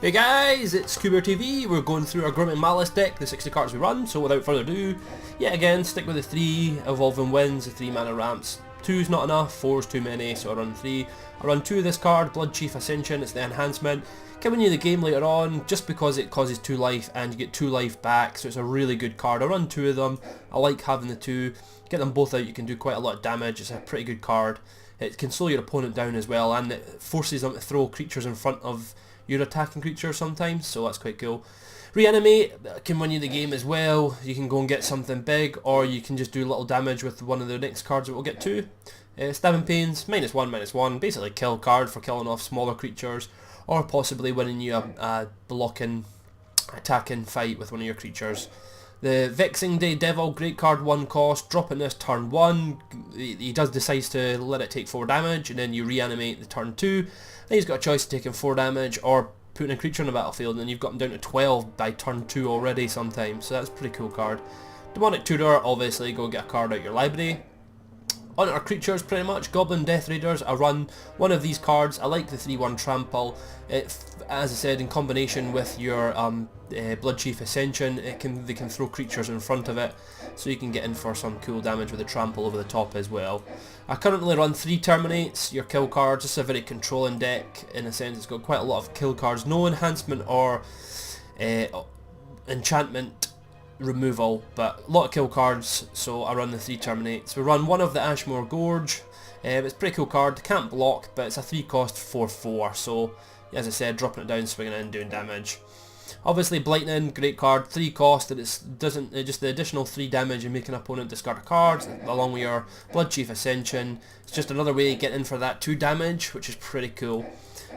Hey guys, it's Cuber TV. We're going through our Grinning Malice deck, the 60 cards we run, so without further ado, yet again, stick with the 3 evolving winds, the 3 mana ramps. 2's not enough, 4's too many, so I run 3. I run 2 of this card, Blood Chief Ascension, it's the enhancement. Giving you the game later on, just because it causes 2 life and you get 2 life back, so it's a really good card. I run 2 of them, I like having the 2. Get them both out, you can do quite a lot of damage, it's a pretty good card. It can slow your opponent down as well, and it forces them to throw creatures in front of your attacking creature sometimes, so that's quite cool. Reanimate can win you the game as well. You can go and get something big, or you can just do little damage with one of the next cards that we'll get to. Stabbing Pains, -1/-1, basically kill card for killing off smaller creatures, or possibly winning you a blocking, attacking fight with one of your creatures. The Vexing Day Devil, great card, 1 cost, dropping this turn 1, he does decide to let it take 4 damage, and then you reanimate the turn 2, then he's got a choice of taking 4 damage or putting a creature on the battlefield, and then you've got him down to 12 by turn 2 already sometimes, so that's a pretty cool card. Demonic Tutor, obviously go get a card out your library. On our creatures, pretty much, Goblin Death Raiders, I run one of these cards. I like the 3/1 Trample. As I said, in combination with your Blood Chief Ascension, they can throw creatures in front of it, so you can get in for some cool damage with the Trample over the top as well. I currently run 3 Terminates, your kill cards. It's a very controlling deck, in a sense. It's got quite a lot of kill cards, no enhancement or enchantment removal, but a lot of kill cards, so I run the 3 Terminates. We run one of the Ashmore Gorge. It's a pretty cool card, can't block, but it's a 3 cost 4/4, so as I said, dropping it down, swinging in, doing damage. Obviously Blightning, great card, 3 cost, and just the additional 3 damage and make an opponent discard a card, along with your Blood Chief Ascension. It's just another way to get in for that 2 damage, which is pretty cool.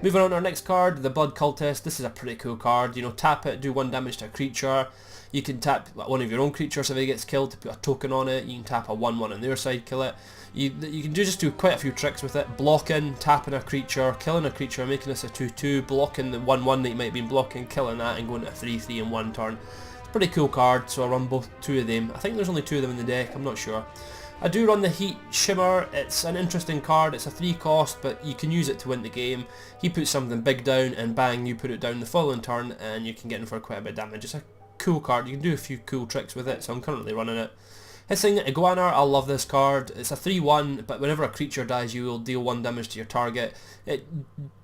Moving on to our next card, the Blood Cultist. This is a pretty cool card. You know, tap it, do 1 damage to a creature. You can tap one of your own creatures if it gets killed to put a token on it. You can tap a 1/1 on their side, kill it. You can just do quite a few tricks with it. Blocking, tapping a creature, killing a creature, making this a 2/2, blocking the 1/1 that you might have been blocking, killing that and going to a 3/3 in 1 turn. It's a pretty cool card, so I run both 2 of them. I think there's only 2 of them in the deck, I'm not sure. I do run the Heat Shimmer. It's an interesting card, it's a 3 cost, but you can use it to win the game. He puts something big down and bang, you put it down the following turn and you can get in for quite a bit of damage. It's a cool card, you can do a few cool tricks with it, so I'm currently running it. Hissing Iguana, I love this card. It's a 3/1, but whenever a creature dies you will deal 1 damage to your target. It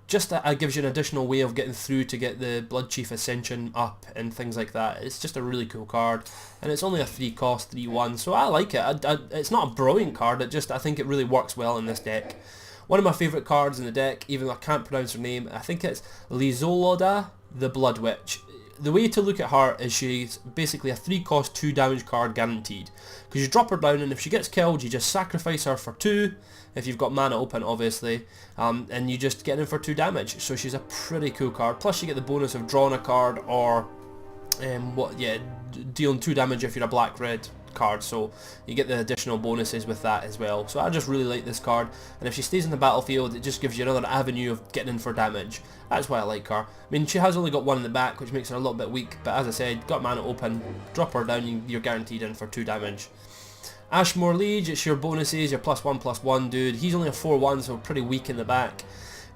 just gives you an additional way of getting through to get the Blood Chief Ascension up and things like that. It's just a really cool card, and it's only a 3 cost 3/1, so I like it. It's not a brilliant card, I think it really works well in this deck. One of my favourite cards in the deck, even though I can't pronounce her name, I think it's Lizoloda the Blood Witch. The way to look at her is she's basically a 3 cost 2 damage card guaranteed, because you drop her down and if she gets killed you just sacrifice her for 2 if you've got mana open, obviously, and you just get in for 2 damage, so she's a pretty cool card. Plus you get the bonus of drawing a card or dealing 2 damage if you're a black-red card, so you get the additional bonuses with that as well. So I just really like this card, and if she stays in the battlefield it just gives you another avenue of getting in for damage. That's why I like her. I mean, she has only got 1 in the back, which makes her a little bit weak, but as I said, got mana open, drop her down, you're guaranteed in for 2 damage. Ashmore Liege, it's your bonuses, your +1/+1 dude. He's only a 4/1, so pretty weak in the back,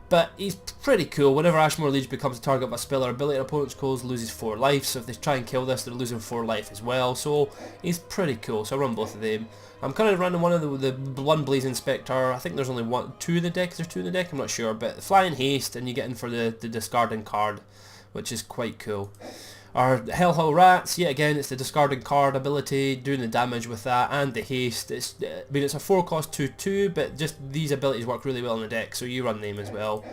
but he's pretty cool. Whenever Ashmore Liege becomes a target of a spell or ability, an opponent's calls loses 4 life, so if they try and kill this they're losing 4 life as well, so he's pretty cool, so I run both of them. I'm kind of running one of the one Blazing Spectre. I think there's only 2 in the deck, there's 2 in the deck, I'm not sure, but Flying Haste and you get in for the discarding card, which is quite cool. Our Hellhowl Rats, yet again it's the discarding card ability, doing the damage with that, and the haste. It's a 4 cost 2/2, but just these abilities work really well in the deck, so you run them as well.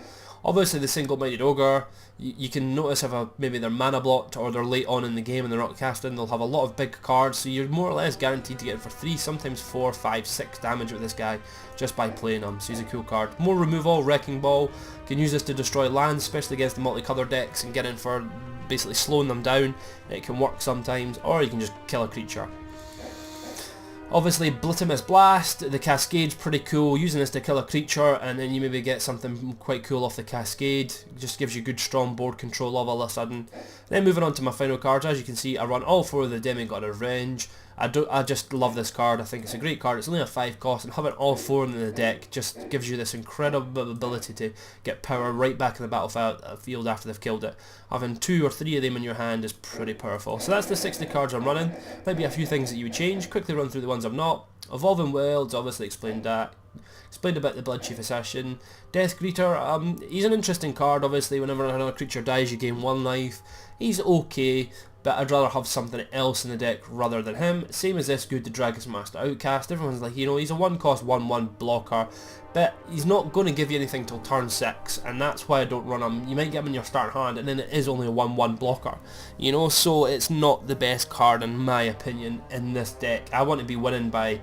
Obviously the Single-Minded Ogre, you can notice if maybe they're mana blocked or they're late on in the game and they're not casting, they'll have a lot of big cards, so you're more or less guaranteed to get in for 3, sometimes 4, 5, 6 damage with this guy just by playing him, so he's a cool card. More removal, Wrecking Ball, you can use this to destroy lands, especially against the multicolour decks, and get in for basically slowing them down. It can work sometimes, or you can just kill a creature. Obviously Blittimus Blast, the Cascade's pretty cool, using this to kill a creature and then you maybe get something quite cool off the Cascade. It just gives you good strong board control all of a sudden. Then moving on to my final cards, as you can see I run all 4 of the Demigod of Revenge. I just love this card. I think it's a great card. It's only a 5 cost, and having all 4 in the deck just gives you this incredible ability to get power right back in the battlefield after they've killed it. Having 2 or 3 of them in your hand is pretty powerful. So that's the 60 cards I'm running. Might be a few things that you would change. Quickly run through the ones I'm not. Evolving Wilds, obviously explained that. Explained about the Bloodchief Assassin. Death Greeter, he's an interesting card. Obviously, whenever another creature dies, you gain 1 life. He's okay, but I'd rather have something else in the deck rather than him. Same as this, good the Dragon's Master Outcast. Everyone's like, you know, he's a 1 cost 1/1 blocker, but he's not going to give you anything till turn 6, and that's why I don't run him. You might get him in your start hand, and then it is only a 1/1 blocker, you know, so it's not the best card in my opinion in this deck. I want to be winning by,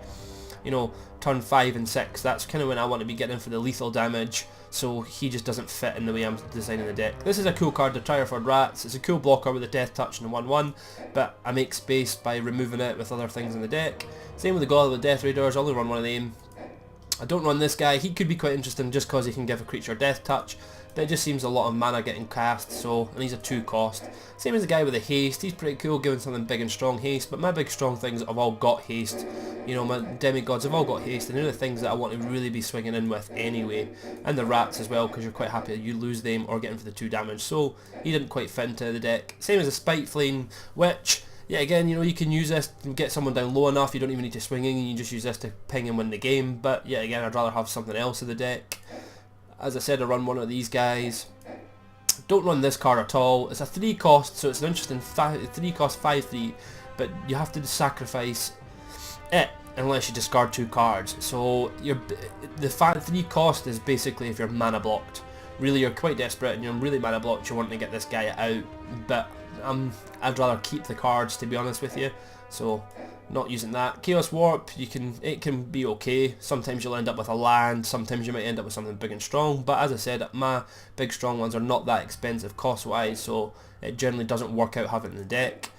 you know, turn 5 and 6. That's kind of when I want to be getting in for the lethal damage, so he just doesn't fit in the way I'm designing the deck. This is a cool card, the Trierford Rats. It's a cool blocker with a Death Touch and a 1/1, but I make space by removing it with other things in the deck. Same with the Gauntlet with Death Raiders. I only run one of them. I don't run this guy. He could be quite interesting just because he can give a creature Death Touch, but it just seems a lot of mana getting cast, so, and he's a 2 cost. Same as the guy with the haste. He's pretty cool, giving something big and strong haste, but my big strong things have all got haste. You know, my demigods have all got haste, and they're the things that I want to really be swinging in with anyway. And the rats as well, because you're quite happy that you lose them or get in for the 2 damage, so he didn't quite fit into the deck. Same as the Spiteflame, which, yeah, again, you know, you can use this to get someone down low enough. You don't even need to swing in, you just use this to ping and win the game, but yeah, again, I'd rather have something else in the deck. As I said, I run one of these guys. Don't run this card at all. It's a 3 cost, so it's an interesting 3 cost 5/3, but you have to sacrifice it unless you discard 2 cards. So the 3 cost is basically if you're mana blocked. Really, you're quite desperate and you're really mana blocked, you're wanting to get this guy out, but I'd rather keep the cards, to be honest with you, so not using that. Chaos Warp, it can be okay. Sometimes you'll end up with a land, sometimes you might end up with something big and strong, but as I said, my big strong ones are not that expensive cost wise, so it generally doesn't work out having it in the deck.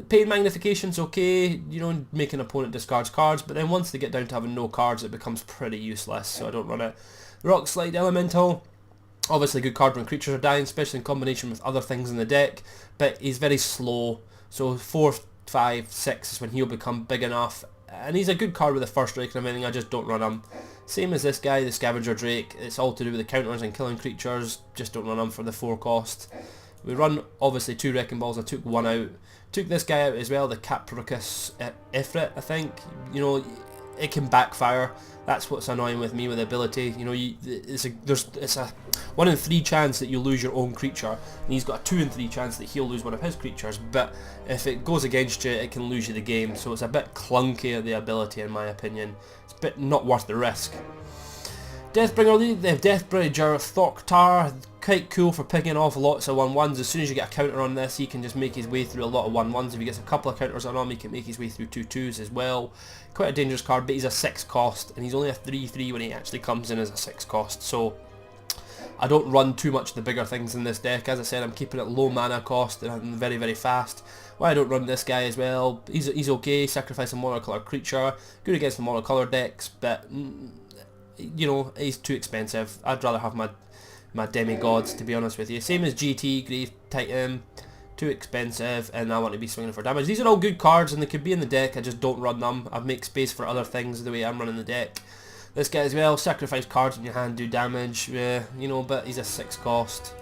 Pain Magnification's okay, you know, make an opponent discards cards, but then once they get down to having no cards, it becomes pretty useless, so I don't run it. Rock Slide Elemental, obviously a good card when creatures are dying, especially in combination with other things in the deck, but he's very slow, so 4, 5, 6 is when he'll become big enough, and he's a good card with the first strike and everything. I just don't run him. Same as this guy, the Scavenger Drake. It's all to do with the counters and killing creatures, just don't run him for the 4 cost. We run obviously 2 Wrecking Balls. I took 1 out. Took this guy out as well, the Capricus Ifrit, I think. You know, it can backfire. That's what's annoying with me with the ability. You know, it's a 1 in 3 chance that you lose your own creature, and he's got a 2 in 3 chance that he'll lose one of his creatures, but if it goes against you, it can lose you the game, so it's a bit clunky, the ability, in my opinion. It's a bit not worth the risk. Deathbringer, the Deathbringer Thoktar, quite cool for picking off lots of 1/1s. As soon as you get a counter on this, he can just make his way through a lot of 1/1s. If he gets a couple of counters on him, he can make his way through 2/2s as well. Quite a dangerous card, but he's a 6 cost, and he's only a 3/3 when he actually comes in as a 6 cost, so I don't run too much of the bigger things in this deck. As I said, I'm keeping it low mana cost and I'm very, very fast. Why I don't run this guy as well, he's okay, sacrifice a monocolored creature, good against the monocolored decks, but you know, he's too expensive. I'd rather have my demigods, to be honest with you. Same as GT, Grave Titan, too expensive, and I want to be swinging for damage. These are all good cards and they could be in the deck, I just don't run them. I make space for other things the way I'm running the deck. This guy as well, sacrifice cards in your hand, do damage, you know, but he's a 6 cost.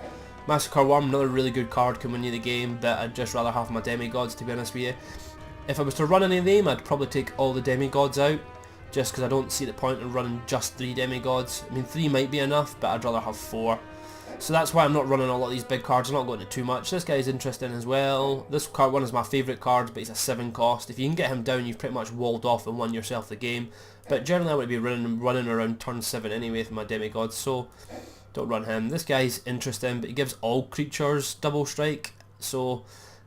Massacre Worm, another really good card, can win you the game, but I'd just rather have my demigods, to be honest with you. If I was to run any of them, I'd probably take all the demigods out, just because I don't see the point in running just 3 demigods. I mean, 3 might be enough, but I'd rather have 4. So that's why I'm not running a lot of these big cards. I'm not going into too much. This guy's interesting as well. This card one is my favourite card, but he's a 7 cost. If you can get him down, you've pretty much walled off and won yourself the game. But generally I would be running around turn 7 anyway with my demigods, so don't run him. This guy's interesting, but he gives all creatures double strike, so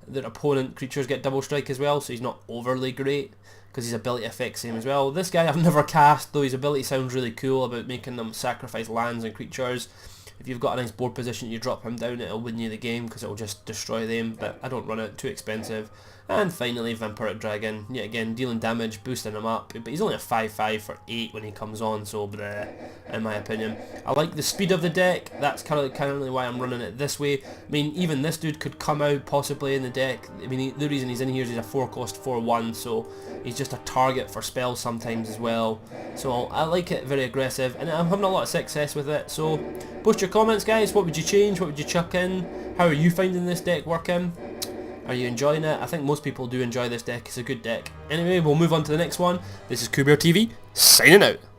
their opponent creatures get double strike as well, so he's not overly great, because his ability affects him as well. This guy I've never cast, though his ability sounds really cool about making them sacrifice lands and creatures. If you've got a nice board position, you drop him down, it'll win you the game because it'll just destroy them, but I don't run it, too expensive. And finally, Vampiric Dragon, yet again, dealing damage, boosting him up, but he's only a 5/5 for 8 when he comes on, so bleh, in my opinion. I like the speed of the deck, that's currently why I'm running it this way. I mean, even this dude could come out possibly in the deck. I mean, the reason he's in here is he's a 4-cost 4/1, so he's just a target for spells sometimes as well. So I like it, very aggressive, and I'm having a lot of success with it. So post your comments, guys. What would you change? What would you chuck in? How are you finding this deck working? Are you enjoying it? I think most people do enjoy this deck. It's a good deck. Anyway, we'll move on to the next one. This is Kubear TV, signing out.